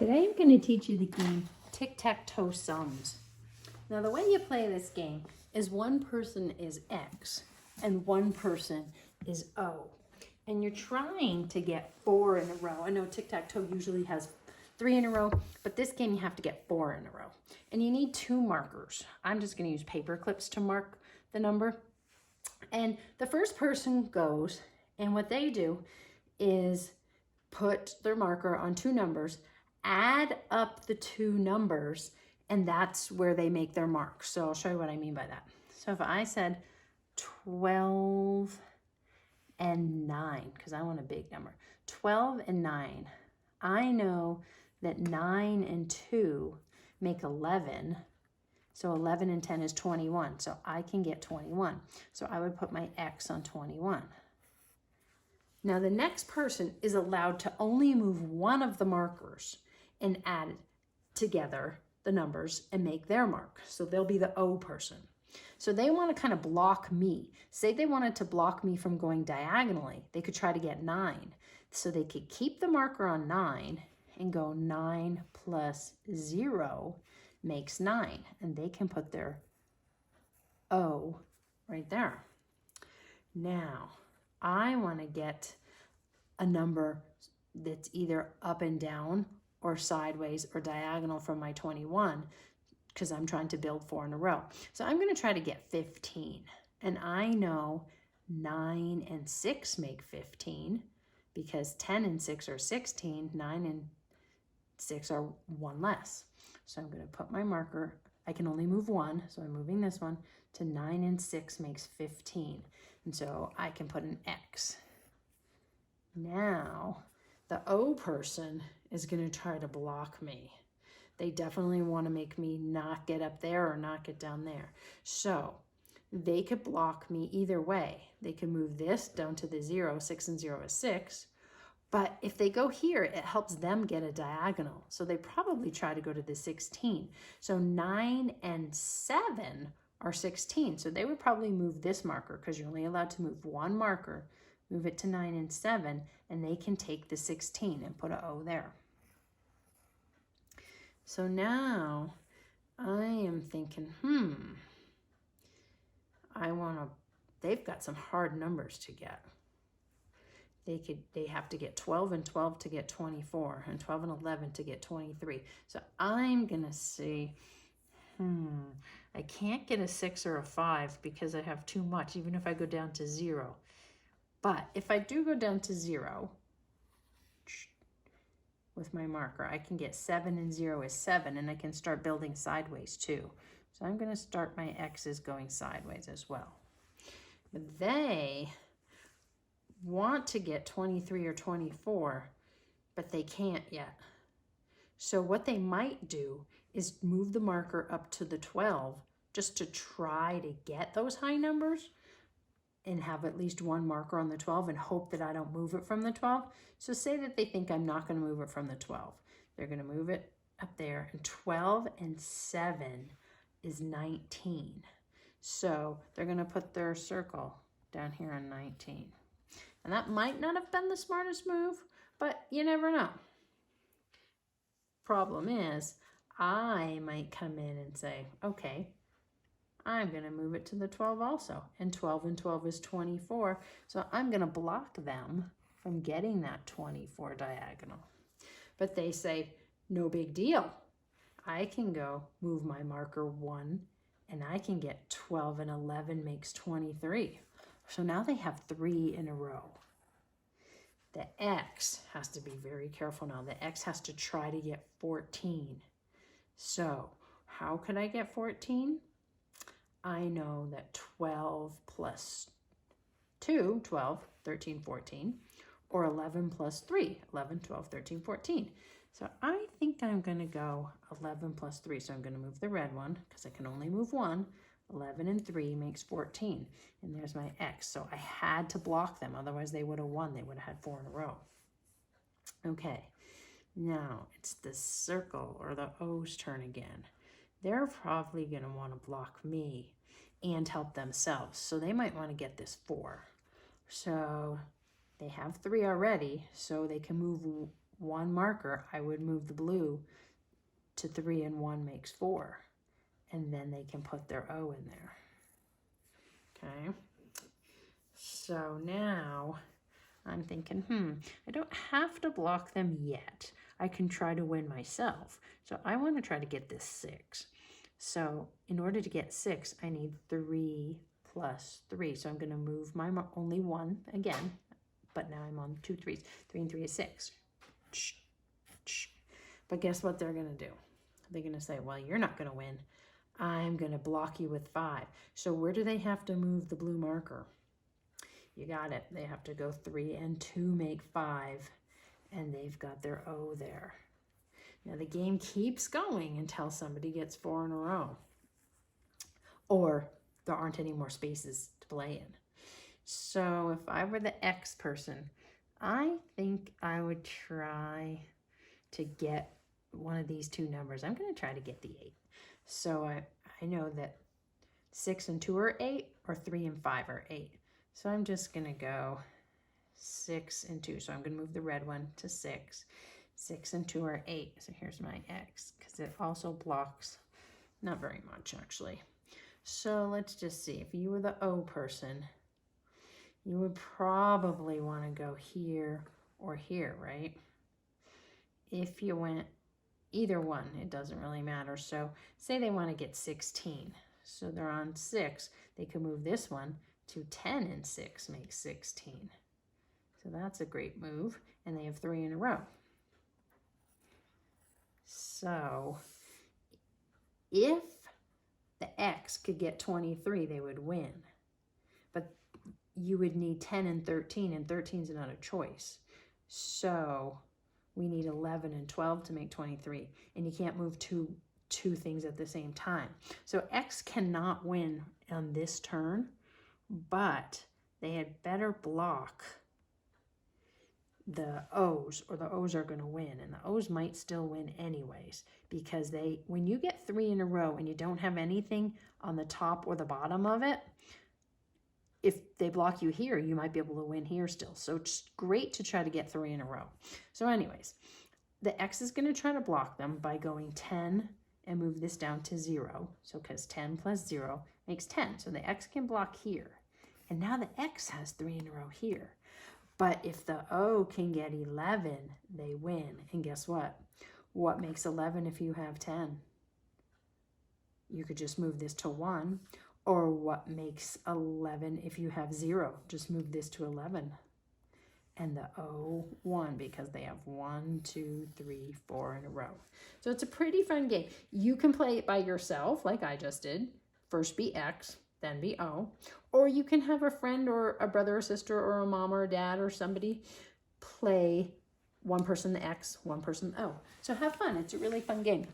Today I'm going to teach you the game Tic Tac Toe Sums. Now the way you play this game is one person is X and one person is O. And you're trying to get 4 in a row. I know Tic Tac Toe usually has 3 in a row, but this game you have to get 4 in a row. And you need 2 markers. I'm just going to use paper clips to mark the number. And the first person goes, and what they do is put their marker on 2 numbers, add up the 2 numbers, and that's where they make their mark. So I'll show you what I mean by that. So if I said 12 and 9, because I want a big number, 12 and 9, I know that 9 and 2 make 11. So 11 and 10 is 21. So I can get 21. So I would put my X on 21. Now the next person is allowed to only move one of the markers and add together the numbers and make their mark. So they'll be the O person. So they want to kind of block me. Say they wanted to block me from going diagonally. They could try to get 9. So they could keep the marker on 9 and go 9 plus 0 makes 9. And they can put their O right there. Now, I want to get a number that's either up and down or sideways or diagonal from my 21 because I'm trying to build 4 in a row. So I'm going to try to get 15. And I know 9 and 6 make 15 because 10 and 6 are 16. 9 and 6 are 1 less. So I'm going to put my marker. I can only move 1, so I'm moving this one to 9 and 6 makes 15. And so I can put an X. Now, the O person is going to try to block me. They definitely want to make me not get up there or not get down there. So they could block me either way. They could move this down to the 0. 6 and 0 is 6. But if they go here, it helps them get a diagonal. So they probably try to go to the 16. So 9 and 7 are 16. So they would probably move this marker because you're only allowed to move 1 marker. Move it to 9 and 7, and they can take the 16 and put an O there. So now I am thinking, they've got some hard numbers to get. They have to get 12 and 12 to get 24, and 12 and 11 to get 23. So I'm gonna say, I can't get a 6 or a 5 because I have too much, even if I go down to 0. But if I do go down to 0 with my marker, I can get 7 and 0 is 7, and I can start building sideways too. So I'm going to start my X's going sideways as well. But they want to get 23 or 24, but they can't yet. So what they might do is move the marker up to the 12 just to try to get those high numbers and have at least 1 marker on the 12 and hope that I don't move it from the 12. So say that they think I'm not going to move it from the 12. They're going to move it up there, and 12 and 7 is 19. So they're going to put their circle down here on 19. And that might not have been the smartest move, but you never know. Problem is, I might come in and say, okay, I'm going to move it to the 12 also. And 12 and 12 is 24. So I'm going to block them from getting that 24 diagonal. But they say, no big deal. I can go move my marker 1, and I can get 12 and 11 makes 23. So now they have 3 in a row. The X has to be very careful now. The X has to try to get 14. So how could I get 14? I know that 12 plus 2, 12, 13, 14, or 11 plus 3, 11, 12, 13, 14. So I think I'm going to go 11 plus 3. So I'm going to move the red one because I can only move 1. 11 and 3 makes 14. And there's my X. So I had to block them. Otherwise, they would have won. They would have had 4 in a row. Okay. Now it's the circle or the O's turn again. They're probably going to want to block me and help themselves. So they might want to get this 4. So they have 3 already, so they can move one marker, I would move the blue to 3 and 1 makes 4. And then they can put their O in there. Okay. So now I'm thinking, I don't have to block them yet. I can try to win myself. So I want to try to get this 6. So in order to get 6, I need 3 plus 3. So I'm going to move my only 1 again, but now I'm on 2 3s. 3 and 3 is 6. But guess what they're going to do? They're going to say, well, you're not going to win. I'm going to block you with 5. So where do they have to move the blue marker? You got it. They have to go 3 and 2 make 5. And they've got their O there. Now the game keeps going until somebody gets 4 in a row. Or there aren't any more spaces to play in. So if I were the X person, I think I would try to get one of these two numbers. I'm going to try to get the 8. So I know that 6 and 2 are 8, or 3 and 5 are 8. So I'm just going to go 6 and 2. So I'm going to move the red one to 6. 6 and 2 are 8. So here's my X, because it also blocks, not very much actually. So let's just see. If you were the O person, you would probably want to go here or here, right? If you went either one, it doesn't really matter. So say they want to get 16. So they're on 6. They could move this one to 10 and 6 makes 16. So that's a great move. And they have 3 in a row. So if the X could get 23, they would win. But you would need 10 and 13, and 13 is not a choice. So we need 11 and 12 to make 23. And you can't move two things at the same time. So X cannot win on this turn, but they had better block the O's, or the O's are going to win. And the O's might still win anyways, because when you get 3 in a row and you don't have anything on the top or the bottom of it, if they block you here, you might be able to win here still. So it's great to try to get 3 in a row. So anyways, the X is going to try to block them by going 10 and move this down to 0. So because 10 plus 0 makes 10. So the X can block here. And now the X has 3 in a row here. But if the O can get 11, they win. And guess what? What makes 11 if you have 10? You could just move this to 1. Or what makes 11 if you have 0? Just move this to 11. And the O won because they have 1, 2, 3, 4 in a row. So it's a pretty fun game. You can play it by yourself like I just did. First be X, then be O. Or you can have a friend or a brother or sister or a mom or a dad or somebody play one person the X, one person the O. So have fun. It's a really fun game.